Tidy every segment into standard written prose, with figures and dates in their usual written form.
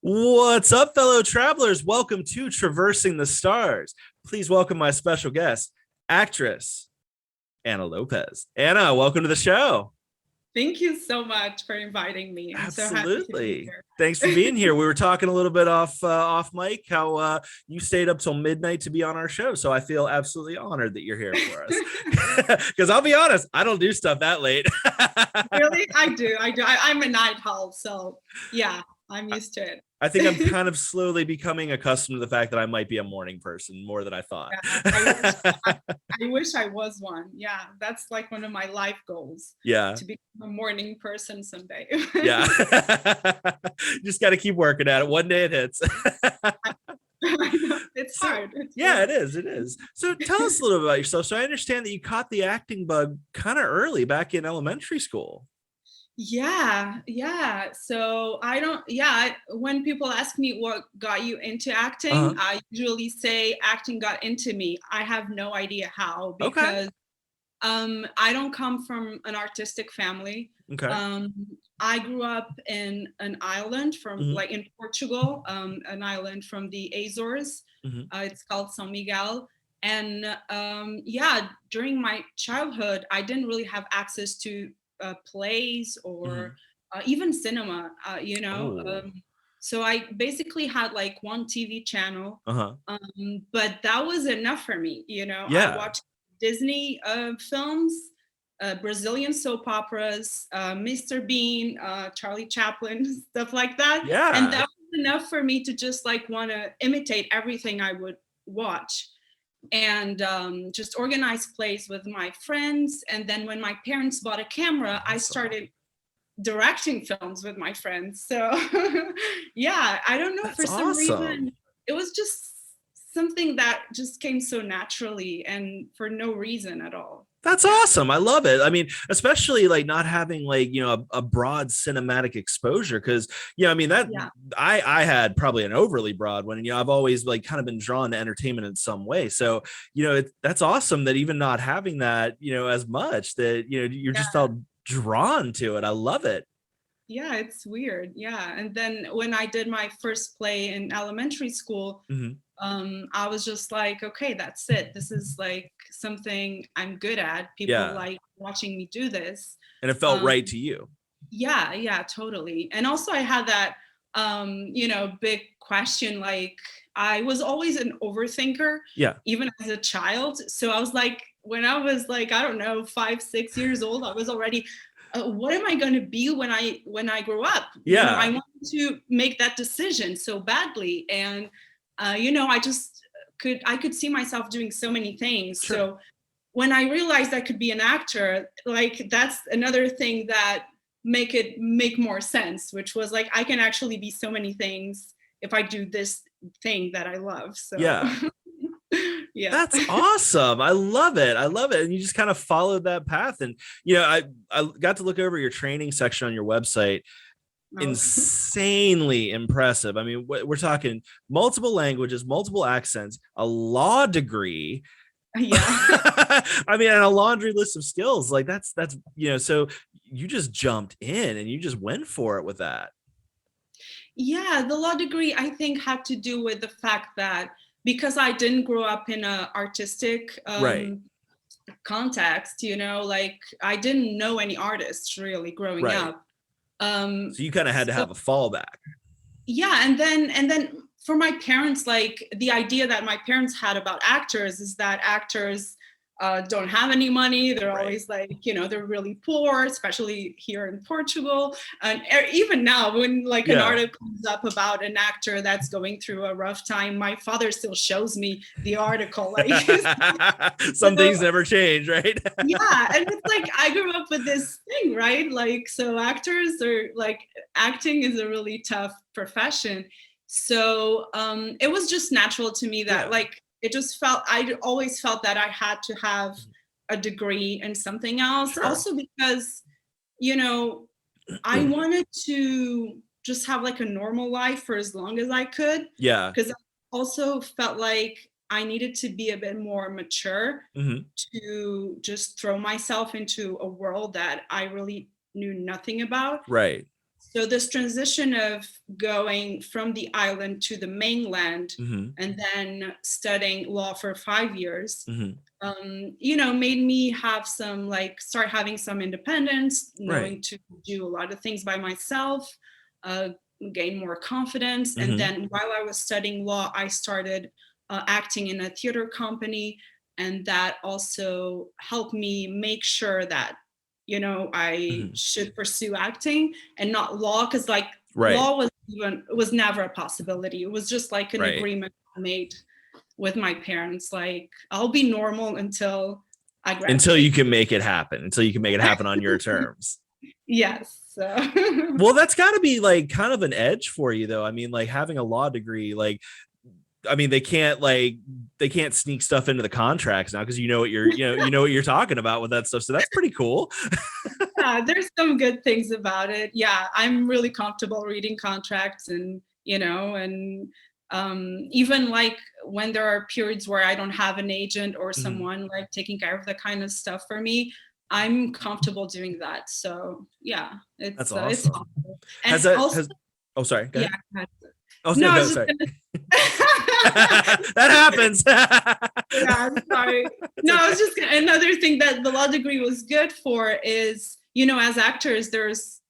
What's up, fellow travelers? Welcome to Traversing the Stars. Please welcome my special guest, actress Ana Lopes. Ana, welcome to the show. Thank you so much for inviting me. I'm so happy to be Absolutely. here. Thanks for being here. We were talking a little bit off mic how you stayed up till midnight to be on our show. So I feel absolutely honored that you're here for us. Because I'll be honest, I don't do stuff that late. Really? I do. I'm a night owl, so yeah, I'm used to it. I think I'm kind of slowly becoming accustomed to the fact that I might be a morning person more than I thought. Yeah, I wish I was one. Yeah, that's like one of my life goals Yeah. to become a morning person someday. Yeah. Just got to keep working at it. One day it hits. I know, it's hard. Yeah, it is. It is. So tell us a little bit about yourself. So I understand that you caught the acting bug kind of early back in elementary school. Yeah. So I don't, yeah, when people ask me what got you into acting, Uh-huh. I usually say acting got into me. I have no idea how Okay. because I don't come from an artistic family. Okay. I grew up in an island from Hmm. like in Portugal, an island from the Azores. Hmm. It's called São Miguel. And yeah, during my childhood, I didn't really have access to plays or Hmm. even cinema, you know. Oh. So I basically had like one TV channel, Uh-huh. but that was enough for me. You know, I Yeah. watched Disney films, Brazilian soap operas, Mr. Bean, Charlie Chaplin, stuff like that. And Yeah. that was enough for me to just like want to imitate everything I would watch and just organize plays with my friends. And then when my parents bought a camera, I Awesome. started directing films with my friends. So yeah, I don't know, That's for some awesome. reason, it was just something that just came so naturally and for no reason at all. That's Yeah. awesome. I love it. I mean, especially like not having like, a broad cinematic exposure. Cause I mean that Yeah. I had probably an overly broad one. And I've always like kind of been drawn to entertainment in some way. So, that's awesome that even not having that, as much that, you're just Yeah. all drawn to it. I love it. Yeah, it's weird. Yeah. And then when I did my first play in elementary school, Mhm. I was just like, okay, that's it. This is like something I'm good at. People Yeah. like watching me do this. And it felt Um, right to you. yeah, totally. And also I had that, big question. Like I was always an overthinker, Yeah. even as a child. So I was like, when I was like, I don't know, 5, 6 years old, I was already, what am I going to be when I grow up? I Yeah. wanted to make that decision so badly. And I just I could see myself doing so many things. Sure. So when I realized I could be an actor, like that's another thing that make more sense, which was like I can actually be so many things if I do this thing that I love. So Yeah. yeah. That's awesome. I love it. I love it. And you just kind of followed that path. And I got to look over your training section on your website. Oh, Insanely impressive. I mean, we're talking multiple languages, multiple accents, a law degree. yeah. I mean, and a laundry list of skills. Like that's so you just jumped in and you just went for it with that. Yeah, the law degree I think had to do with the fact that because I didn't grow up in a artistic Right. context, like I didn't know any artists really growing Right. up. Um, So you kind of had to so have a fallback. yeah, and then for my parents, like the idea that my parents had about actors is that actors don't have any money. They're Right. always like, they're really poor, especially here in Portugal. And even now, when like an Yeah. article comes up about an actor that's going through a rough time, my father still shows me the article. Like, Some so things never change, right? yeah, and it's like I grew up with this thing, right? Like, so actors are like, acting is a really tough profession. So it was just natural to me that Yeah. like it just felt, I always felt that I had to have a degree in something else. Sure. Also because, you know, I wanted to just have like a normal life for as long as I could, Yeah. because I also felt like I needed to be a bit more mature Hmm. to just throw myself into a world that I really knew nothing about. Right. So this transition of going from the island to the mainland and then studying law for 5 years, made me have some start having some independence, knowing to do a lot of things by myself, gain more confidence. And then while I was studying law, I started acting in a theater company. And that also helped me make sure that, I should pursue acting and not law. Cause law was never a possibility. It was just like an agreement I made with my parents. Like, I'll be normal until I graduate. Until you can make it happen. Until you can make it happen on your terms. Yes. So. Well, that's got to be like kind of an edge for you, though. I mean, like having a law degree, they can't sneak stuff into the contracts now because you know what you're talking about with that stuff. So that's pretty cool. Yeah, there's some good things about it. Yeah, I'm really comfortable reading contracts and even like when there are periods where I don't have an agent or someone like taking care of that kind of stuff for me, I'm comfortable doing that. So yeah, that's awesome. It's possible. Sorry. Go ahead. Yeah. Sorry. That happens. Yeah, I'm sorry. No, I was just another thing that the law degree was good for is, as actors, there's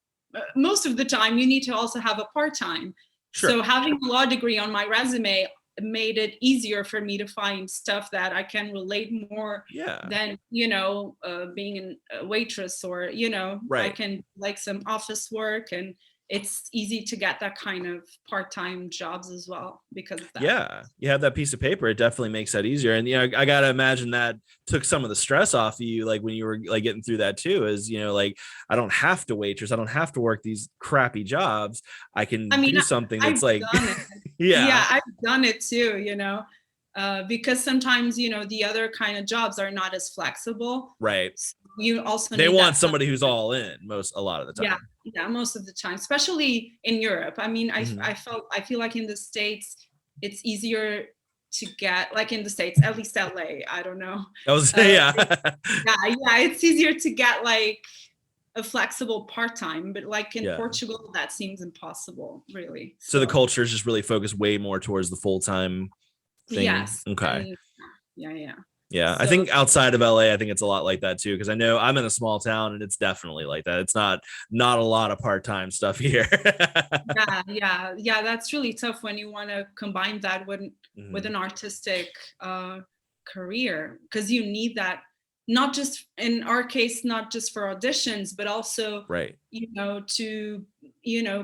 most of the time you need to also have a part-time. Sure. So having a law degree on my resume made it easier for me to find stuff that I can relate more than, being a waitress or, I can like some office work, and it's easy to get that kind of part-time jobs as well because of that. Yeah, you have that piece of paper. It definitely makes that easier. And, I got to imagine that took some of the stress off of you, like when you were like getting through that too, is, like, I don't have to waitress. I don't have to work these crappy jobs. I can do something that's I've done it too, because sometimes, the other kind of jobs are not as flexible. Right. So you also they want somebody who's all in a lot of the time. Yeah, most of the time, especially in Europe. I mean, I feel like in the States, it's easier to get, like in the States, at least LA, I don't know. It's easier to get like a flexible part-time, but like in Portugal, that seems impossible, really. So the culture is just really focused way more towards the full-time thing. Yes. Okay. Yeah. So, I think outside of LA, I think it's a lot like that too, because I know I'm in a small town and it's definitely like that. It's not a lot of part-time stuff here. Yeah. That's really tough when you want to combine that with an artistic career, because you need that, not just in our case, not just for auditions, but also to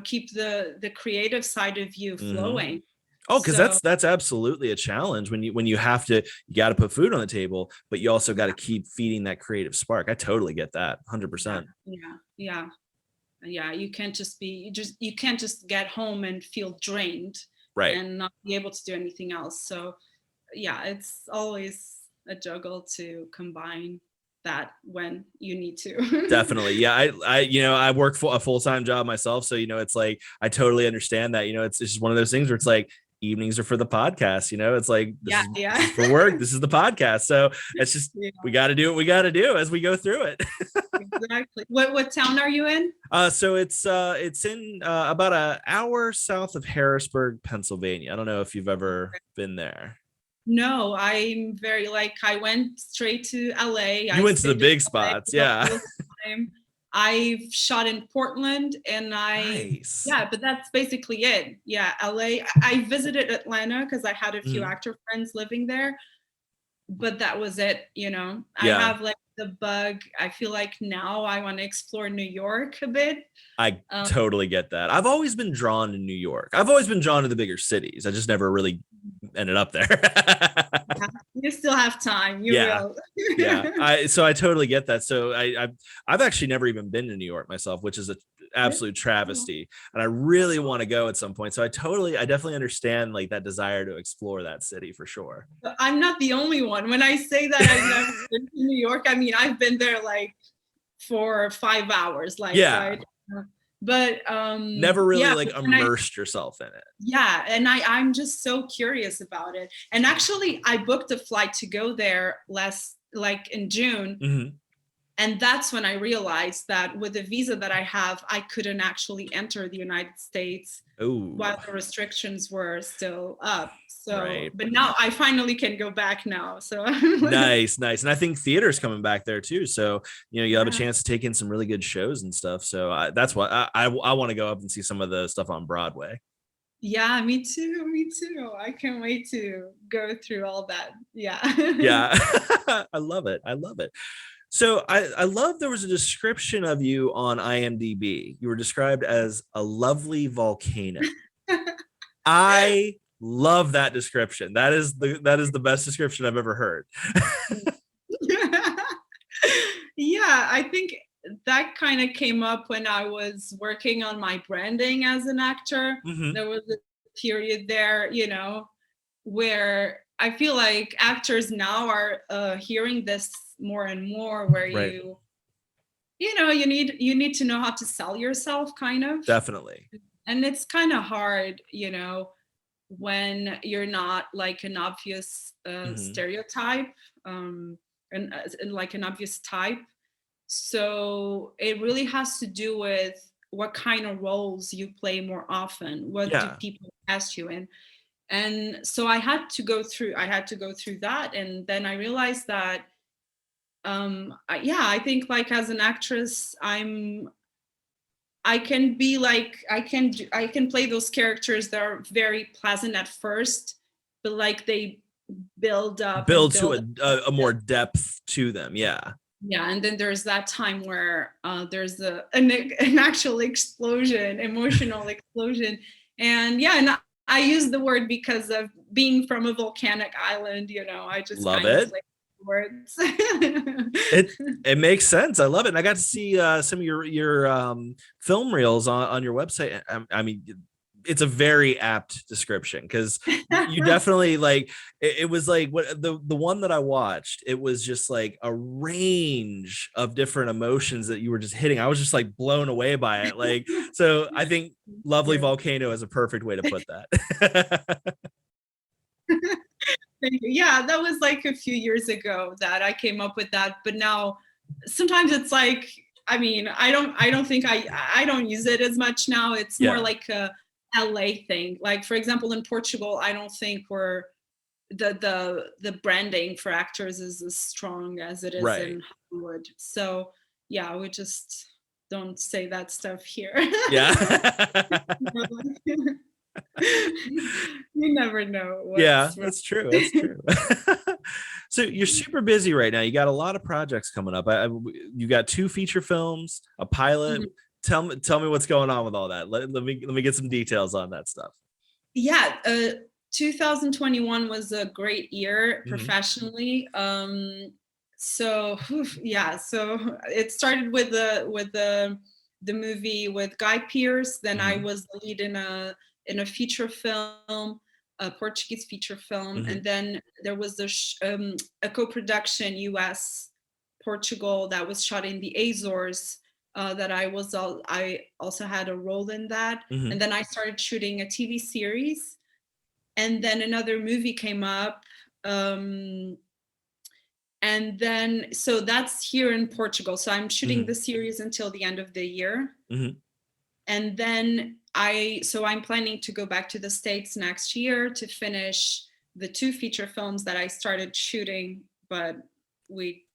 keep the creative side of you flowing. Oh, because that's absolutely a challenge when you have to, you got to put food on the table, but you also got to keep feeding that creative spark. I totally get that 100%. Yeah. You can't just get home and feel drained and not be able to do anything else. So yeah, it's always a juggle to combine that when you need to. Definitely. Yeah. I work for a full-time job myself. So, it's like, I totally understand that, it's just one of those things where it's like, evenings are for the podcast, it's like, this is for work. This is the podcast. So it's just, we got to do what we got to do as we go through it. Exactly. What town are you in? So it's in about an hour south of Harrisburg, Pennsylvania. I don't know if you've ever been there. No, I'm very I went straight to LA. You went to the big spots. Yeah. I've shot in Portland and but that's basically it. Yeah. LA. I visited Atlanta because I had a few actor friends living there, but that was it. I have the bug. I feel like now I want to explore New York a bit. I totally get that. I've always been drawn to New York. I've always been drawn to the bigger cities. I just never really ended up there. You still have time. You will. So I totally get that. So I've actually never even been to New York myself, which is an absolute travesty, and I really want to go at some point. So I definitely understand like that desire to explore that city for sure. I'm not the only one. When I say that I've never been to New York, I mean I've been there like for 5 hours. But never really immersed yourself in it. Yeah, and I'm just so curious about it. And actually I booked a flight to go there in June. And that's when I realized that with the visa that I have, I couldn't actually enter the United States while the restrictions were still up. So, but now I finally can go back now. So nice. And I think theater's coming back there too. So, you have a chance to take in some really good shows and stuff. So that's what I want to go up and see some of the stuff on Broadway. Yeah, me too. I can't wait to go through all that. Yeah. I love it. So I love there was a description of you on IMDb. You were described as a lovely volcano. I love that description. That is the best description I've ever heard. Yeah, I think that kind of came up when I was working on my branding as an actor. There was a period there, where I feel like actors now are hearing this more and more, where you need to know how to sell yourself, kind of. Definitely. And it's kind of hard, when you're not like an obvious stereotype, and like an obvious type. So it really has to do with what kind of roles you play more often. What do people cast you in? And so I had to go through that. And then I realized that, I think like as an actress, I can be like, I can play those characters that are very pleasant at first, but like they build to a more depth to them. Yeah. And then there's that time where there's an actual explosion, emotional explosion. And I use the word because of being from a volcanic island, I just love it. Words. It makes sense. I love it. And I got to see some of your film reels on your website. I mean, it's a very apt description, because you definitely it was like what the one that I watched, it was just like a range of different emotions that you were just hitting. I was just like blown away by it. So I think lovely volcano is a perfect way to put that. Thank you. Yeah, that was like a few years ago that I came up with that. But now sometimes it's like, I mean, I don't think I don't use it as much now. It's more like a LA thing. Like, for example, in Portugal, I don't think we're the branding for actors is as strong as it is in Hollywood. So yeah, we just don't say that stuff here. Yeah. You never know. That's true. So you're super busy right now. You got a lot of projects coming up. You got 2 feature films, a pilot. Tell me what's going on with all that. Let me get some details on that stuff. 2021 was a great year professionally. So it started with the movie with Guy Pearce. Then I was the lead in a feature film, a Portuguese feature film, and then there was a co-production US Portugal that was shot in the Azores, that I also had a role in that. And then I started shooting a TV series, and then another movie came up, and then so that's here in Portugal. So I'm shooting the series until the end of the year, and then I'm planning to go back to the States next year to finish the 2 feature films that I started shooting, but we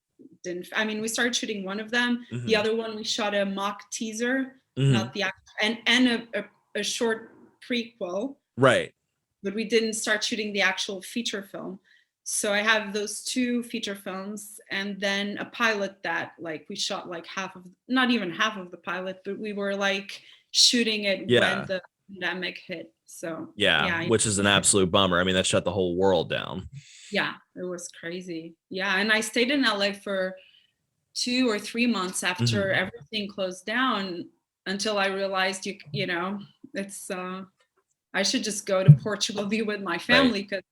didn't. I mean, we started shooting one of them. The other one we shot a mock teaser, not the and a short prequel. Right. But we didn't start shooting the actual feature film. So I have those 2 feature films, and then a pilot that like we shot like not even half of the pilot, but we were like shooting it when the pandemic hit. So which is an absolute bummer. I mean, that shut the whole world down. Yeah, it was crazy. Yeah, and I stayed in LA for 2 or 3 months after everything closed down, until I realized it's I should just go to Portugal, be with my family, because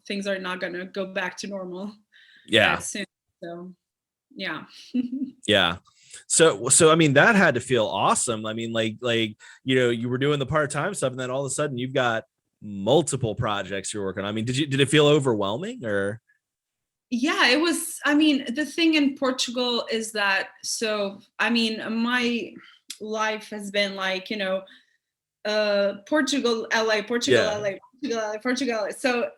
things are not going to go back to normal soon. So So I mean, that had to feel awesome. I mean, you were doing the part-time stuff, and then all of a sudden you've got multiple projects you're working on. I mean, did it feel overwhelming, or? Yeah, it was, I mean, the thing in Portugal is that, so, I mean, my life has been like, Portugal, LA, Portugal, Yeah. LA, Portugal, LA, Portugal. So,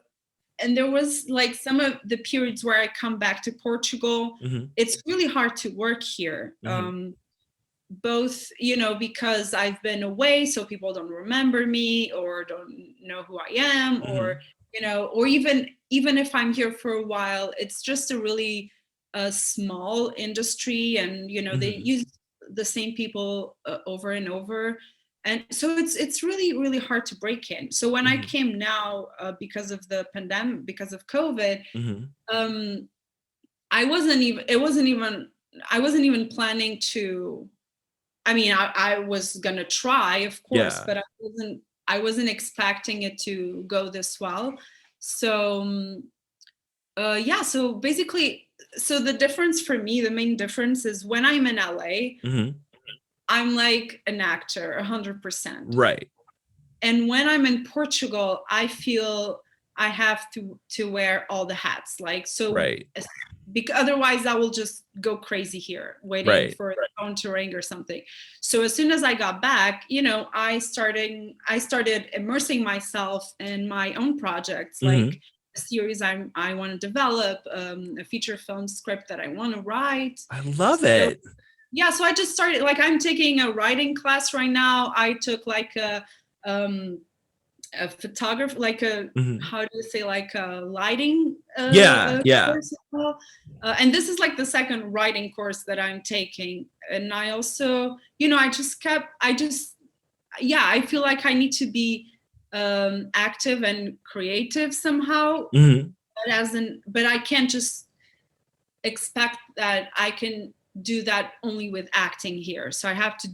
and there was like some of the periods where I come back to Portugal. It's really hard to work here. Both, because I've been away, so people don't remember me or don't know who I am, or or even if I'm here for a while, it's just a really small industry, and they use the same people over and over, and so it's really really hard to break in. So when I came now, because of the pandemic, because of COVID, I wasn't even planning to. I mean, I was gonna try, of course, but I wasn't expecting it to go this well. So yeah, so basically, so the difference for me, the main difference is when I'm in LA, I'm like an actor 100%. Right. And when I'm in Portugal, I feel I have to wear all the hats. Like, so because otherwise I will just go crazy here waiting for the phone to ring or something. So as soon as I got back, I started immersing myself in my own projects, like a series I want to develop, a feature film script that I want to write. I love it. Yeah, so I just started, like, I'm taking a writing class right now. I took like a photographer, like a how do you say, like a lighting course as well. And this is like the second writing course that I'm taking. And I also, I feel like I need to be active and creative somehow. But I can't just expect that I can do that only with acting here. So I have to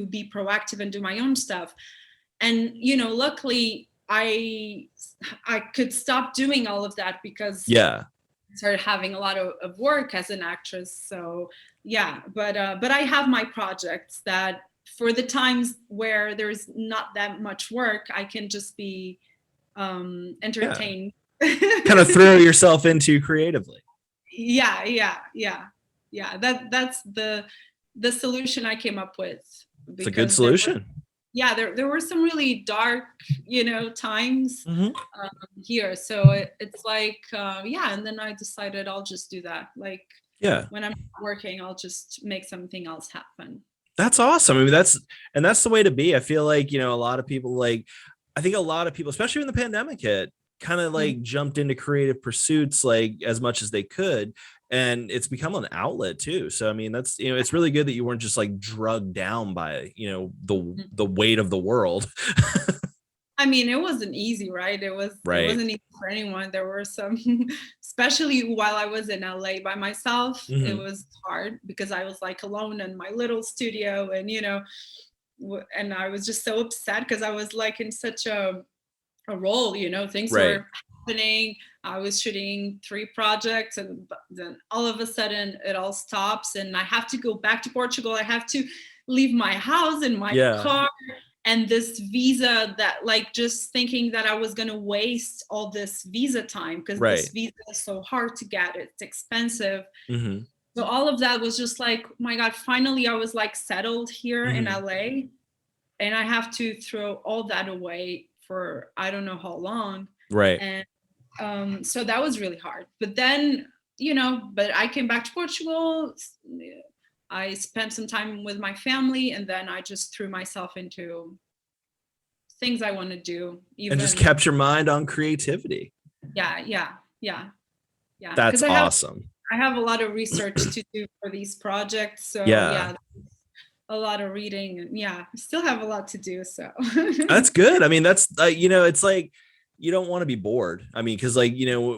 be proactive and do my own stuff. And luckily I could stop doing all of that because I started having a lot of work as an actress. So yeah, but I have my projects that for the times where there's not that much work, I can just be entertained. Kind of throw yourself into creatively. That's the solution I came up with. It's a good solution. There were some really dark, times here. So it's like, and then I decided I'll just do that. Like, when I'm working, I'll just make something else happen. That's awesome. I mean, that's the way to be. I feel like, a lot of people, especially when the pandemic hit, kind of like jumped into creative pursuits, like as much as they could. And it's become an outlet too. So, I mean, that's, it's really good that you weren't just like drugged down by, the weight of the world. I mean, it wasn't easy, right? It wasn't easy for anyone. There were some, especially while I was in LA by myself, it was hard because I was like alone in my little studio, and, and I was just so upset because I was like in such a role, things were happening. I was shooting 3 projects, and then all of a sudden it all stops, and I have to go back to Portugal. I have to leave my house and my car and this visa, that, like, just thinking that I was going to waste all this visa time because this visa is so hard to get. It's expensive. So all of that was just like, oh my God, finally I was like settled here in LA, and I have to throw all that away for I don't know how long. And so that was really hard. But then, but I came back to Portugal. I spent some time with my family, and then I just threw myself into things I want to do. And just kept your mind on creativity. Yeah. That's awesome. I have a lot of research to do for these projects. So yeah, a lot of reading, and I still have a lot to do. So that's good. I mean, that's it's like, you don't want to be bored. I mean, because like,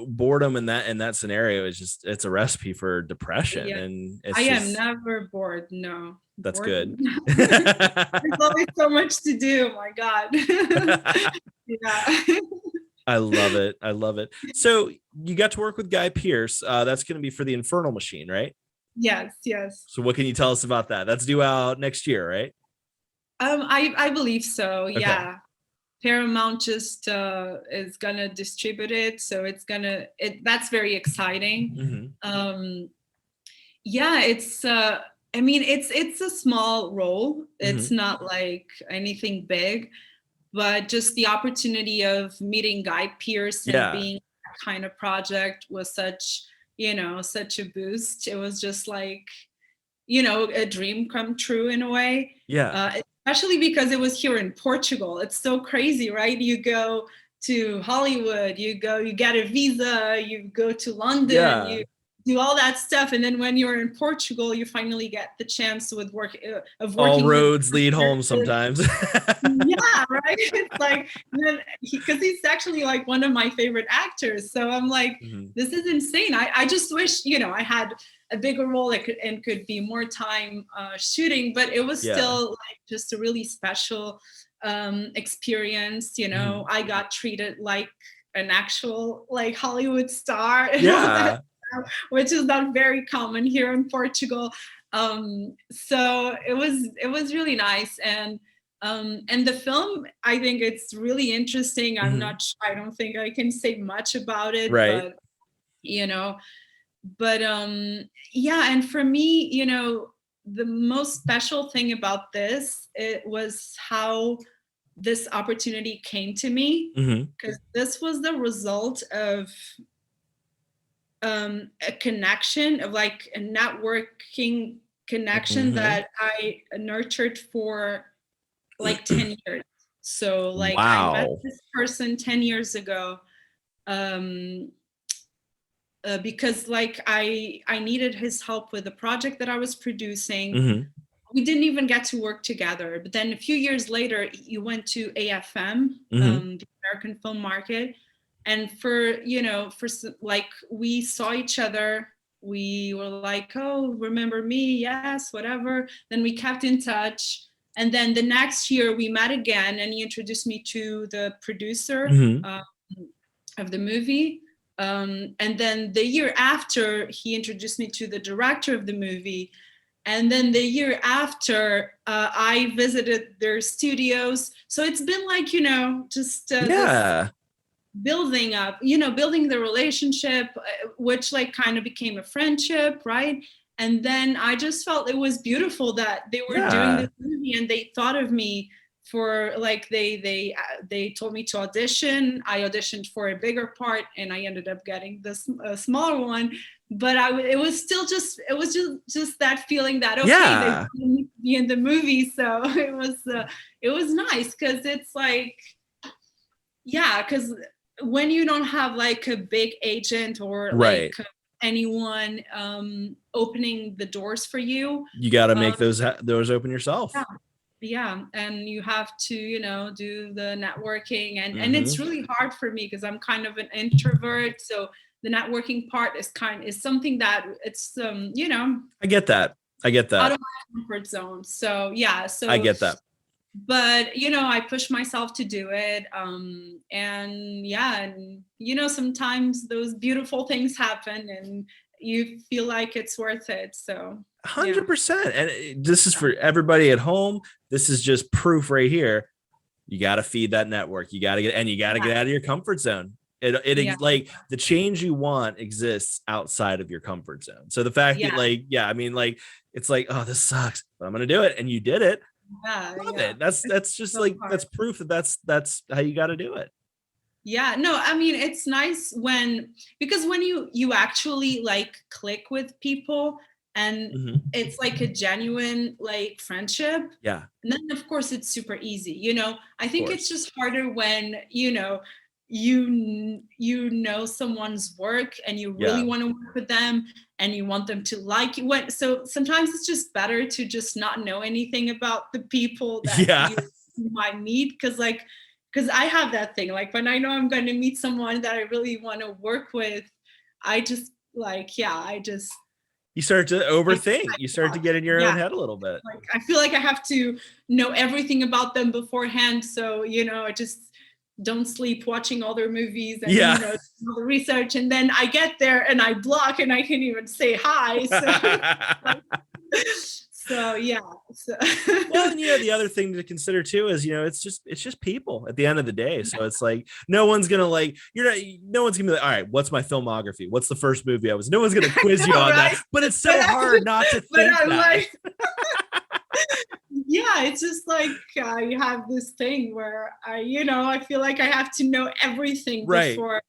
boredom in that scenario is just, it's a recipe for depression. And I am never bored. No, that's good. There's always so much to do. Oh my God. I love it. So you got to work with Guy Pearce. That's going to be for the Infernal Machine, right? Yes. So what can you tell us about that? That's due out next year, right? I believe so. Okay. Yeah. Paramount just is gonna distribute it, so that's very exciting. Yeah, it's I mean, it's a small role. It's not like anything big, but just the opportunity of meeting Guy Pearce and being that kind of project was such a boost. It was just like, a dream come true in a way. Especially because it was here in Portugal. It's so crazy, right? You go to Hollywood, you get a visa, you go to London, you do all that stuff, and then when you're in Portugal, you finally get the chance of working. All roads lead home sometimes. Yeah, right. It's like, because he's actually like one of my favorite actors. So I'm like, this is insane. I just wish, I had a bigger role and could be more time shooting, but it was still like just a really special experience. I got treated like an actual like Hollywood star. Which is not very common here in Portugal. So it was really nice. And the film, I think it's really interesting. I don't think I can say much about it, but and for me, the most special thing about this, it was how this opportunity came to me, because this was the result of a connection, of like a networking connection that I nurtured for like 10 years. So like I met this person 10 years ago because like I needed his help with a project that I was producing. We didn't even get to work together, but then a few years later, he went to AFM, the American Film Market. And for like, we saw each other, we were like, oh, remember me? Yes, whatever. Then we kept in touch. And then the next year we met again, and he introduced me to the producer of the movie. And then the year after, he introduced me to the director of the movie. And then the year after, I visited their studios. So it's been like, just this building up, building the relationship, which like kind of became a friendship, right? And then I just felt it was beautiful that they were doing this movie, and they thought of me for like, they told me to audition. I auditioned for a bigger part, and I ended up getting this smaller one. But it was just that feeling that they wanted me to be in the movie. So it was nice, because it's like, because when you don't have like a big agent or like anyone opening the doors for you, you got to make those open yourself. And you have to do the networking, and it's really hard for me because I'm kind of an introvert, so the networking part is something that it's I get that out of my comfort zone. So I get that. But I push myself to do it, and sometimes those beautiful things happen, and you feel like it's worth it. So 100%. And this is for everybody at home. This is just proof right here. You got to feed that network. You got to get out of your comfort zone. Like the change you want exists outside of your comfort zone. So the fact that it's like, oh, this sucks, but I'm going to do it. And you did it. Love it. That's just like, that's proof that that's how you got to do it. No, I mean, it's nice because when you actually like click with people, and it's like a genuine like friendship. And then of course it's super easy. I think it's just harder when you know someone's work, and you really want to work with them, and you want them to like you. So sometimes it's just better to just not know anything about the people that you might meet, because I have that thing. Like when I know I'm going to meet someone that I really want to work with, I just you start to overthink. You start to get in your own head a little bit. Like I feel like I have to know everything about them beforehand. So, I just don't sleep watching all their movies and do all the research. And then I get there and I block and I can't even say hi. So, So yeah. So. Well, and the other thing to consider too is it's just people at the end of the day. So it's like no one's gonna no one's gonna be like, all right, what's my filmography? What's the first movie I was? No one's gonna quiz you on that. But it's so hard not to think that. Like, yeah, it's just like you have this thing where I feel like I have to know everything before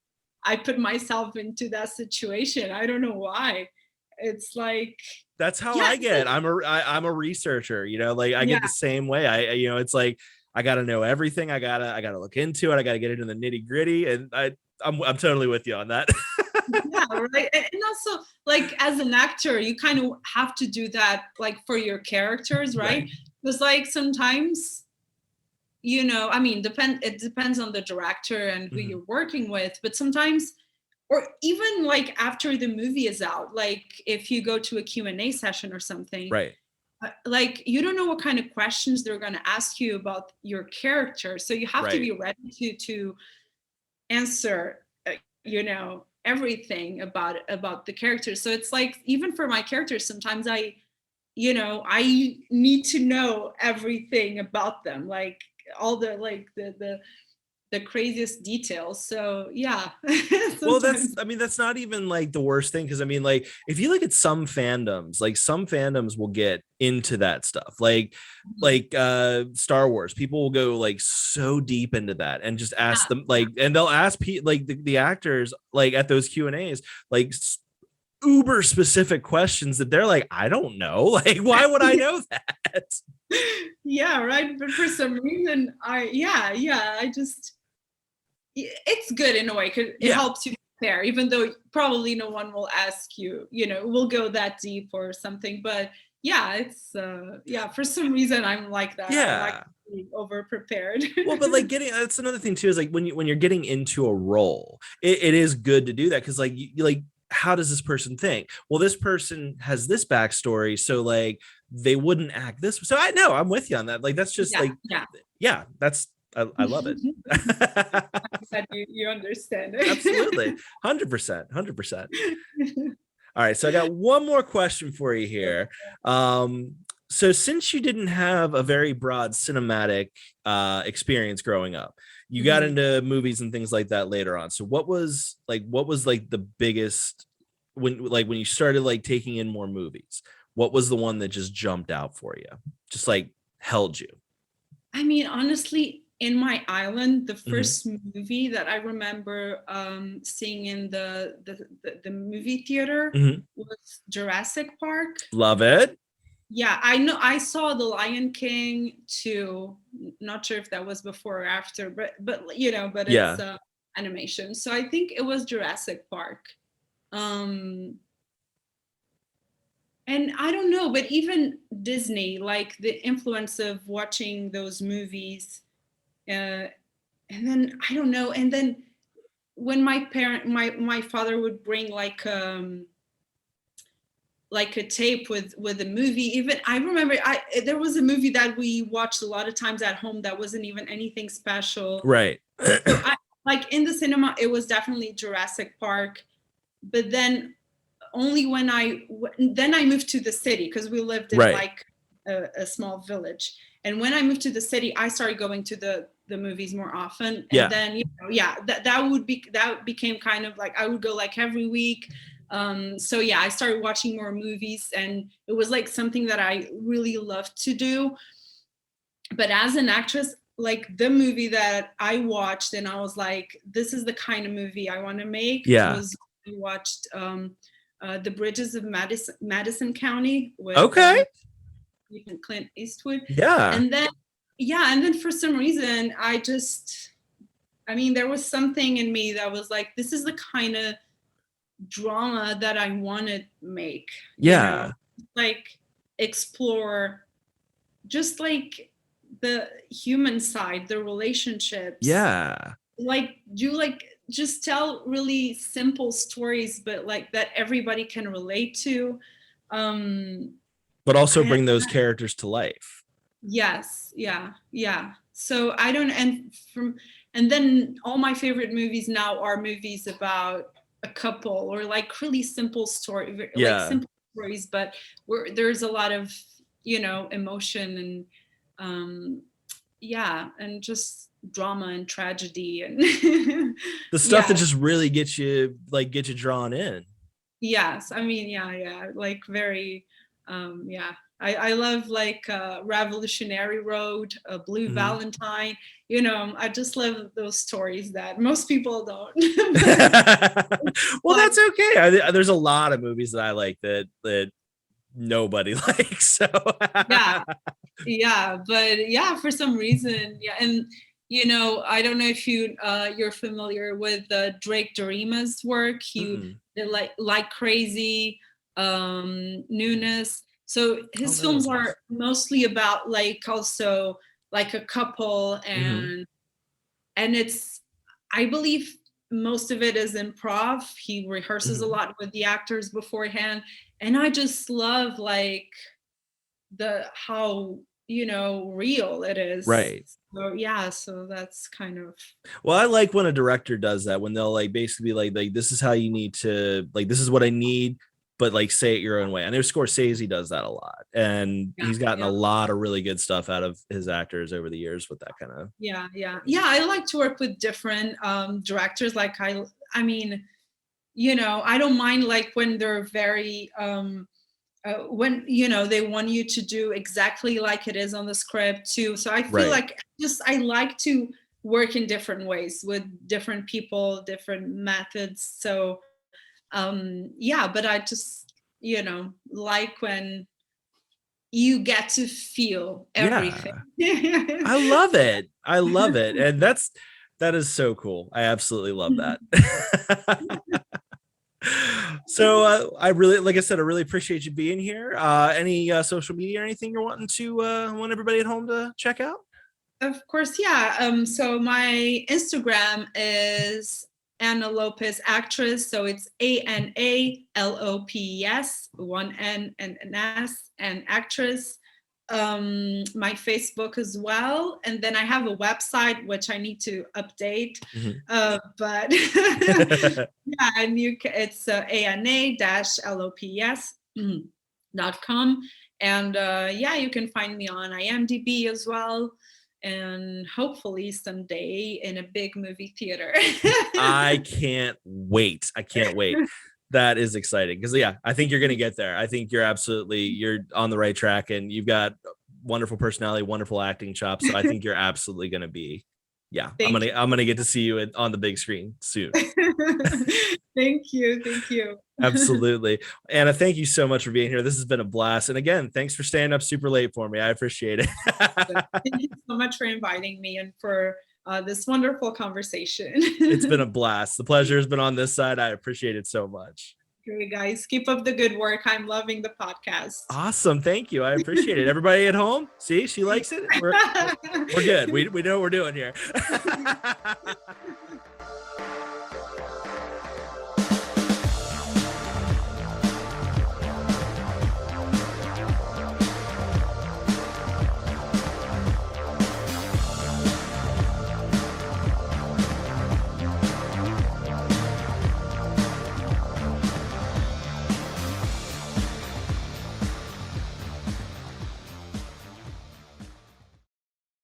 I put myself into that situation. I don't know why. It's like that's how I get. I'm a researcher, I get the same way. It's like I gotta know everything. I gotta look into it. I gotta get into the nitty gritty, and I'm totally with you on that. Yeah, right. And also, like, as an actor, you kind of have to do that, like, for your characters, right? Because like sometimes, it depends on the director and who you're working with, but sometimes, or even like after the movie is out, like if you go to a Q&A session or something, right? Like you don't know what kind of questions they're going to ask you about your character, so you have to be ready to answer everything about the character. So it's like, even for my characters, sometimes I need to know everything about them, like all the the craziest details. So yeah. Well, that's not even like the worst thing, because like if you look at some fandoms, like some fandoms will get into that stuff, like Star Wars, people will go like so deep into that and just ask them, like, and they'll ask like the actors, like at those Q&As, like uber specific questions that they're like, I don't know, like why would I know that? Yeah, right. But for some reason I just, it's good in a way because it helps you prepare, even though probably no one will ask you, will go that deep or something. But yeah, it's for some reason I'm like that. Yeah, I like being over prepared. Well, but like that's another thing too, is like when you're getting into a role, it is good to do that, because like how does this person think? Well, this like has this backstory, so like they wouldn't act this. So I know, I'm with you on that. Like that's just that's I love it. I'm glad you understand it. Absolutely. 100%. All right, so I got one more question for you here. So since you didn't have a very broad cinematic experience growing up, you got into movies and things like that later on. So what was the biggest, when you started like taking in more movies, what was the one that just jumped out for you, just like held you? I mean, honestly, in my island, the first movie that I remember seeing in the movie theater was Jurassic Park. Love it. Yeah, I know. I saw The Lion King too. Not sure if that was before or after, but it's animation. So I think it was Jurassic Park. And I don't know, but even Disney, like the influence of watching those movies, and then I don't know, and then when my father would bring like a tape with a movie. Even I remember there was a movie that we watched a lot of times at home that wasn't even anything special. Right. So like in the cinema, it was definitely Jurassic Park, but then only when I moved to the city, because we lived in like a small village. And when I moved to the city, I started going to the movies more often. And then, that became kind of like, I would go like every week. So yeah, I started watching more movies, and it was like something that I really loved to do. But as an actress, like the movie that I watched and I was like, this is the kind of movie I want to make, was I watched The Bridges of Madison County with Clint Eastwood. And then for some reason there was something in me that was like, this is the kind of drama that I want to make. Like explore just like the human side, the relationships. Like just tell really simple stories, but like that everybody can relate to. But also bring those characters to life. Yes. Yeah. So I don't, and then all my favorite movies now are movies about a couple, or like really simple story, like simple stories, but there's a lot of emotion and and just drama and tragedy and the stuff that just really gets you drawn in. Yes, I mean, like very, I love like Revolutionary Road, Blue Valentine. I just love those stories that most people don't. Well, that's okay. There's a lot of movies that I like that nobody likes. So but for some reason, and I don't know if you're familiar with Drake Dorima's work. He did like Crazy, Newness. So his films are mostly about like also like a couple, and it's, I believe most of it is improv. He rehearses a lot with the actors beforehand, and I just love like how real it is. Right. So that's kind of, well, I like when a director does that, when they'll like basically like this is how you need to, like, this is what I need, but like say it your own way. I know Scorsese does that a lot, and he's gotten a lot of really good stuff out of his actors over the years with that kind of. I like to work with different directors. Like I mean, I don't mind like when they're very when they want you to do exactly like it is on the script too. So I feel like I like to work in different ways with different people, different methods. So but I just like when you get to feel everything. I love it, and that is so cool. I absolutely love that. So I really, like I said, I really appreciate you being here. Any social media or anything you're wanting to want everybody at home to check out? Of course, so my Instagram is Ana Lopes Actress. So it's ANALOPES, one N and an S, and Actress. My Facebook as well, and then I have a website which I need to update, but and it's ana-lopes.com, and you can find me on IMDb as well, and hopefully someday in a big movie theater. I can't wait. That is exciting, because I think you're going to get there. I think you're on the right track, and you've got wonderful personality, wonderful acting chops. So I think you're absolutely going to be, I'm going to get to see you on the big screen soon. Thank you. Absolutely. Anna, thank you so much for being here. This has been a blast. And again, thanks for staying up super late for me. I appreciate it. Thank you so much for inviting me and for this wonderful conversation. It's been a blast. The pleasure has been on this side. I appreciate it so much. Great, guys. Keep up the good work. I'm loving the podcast. Awesome. Thank you. I appreciate it. Everybody at home, see, she likes it. We're good. We know what we're doing here.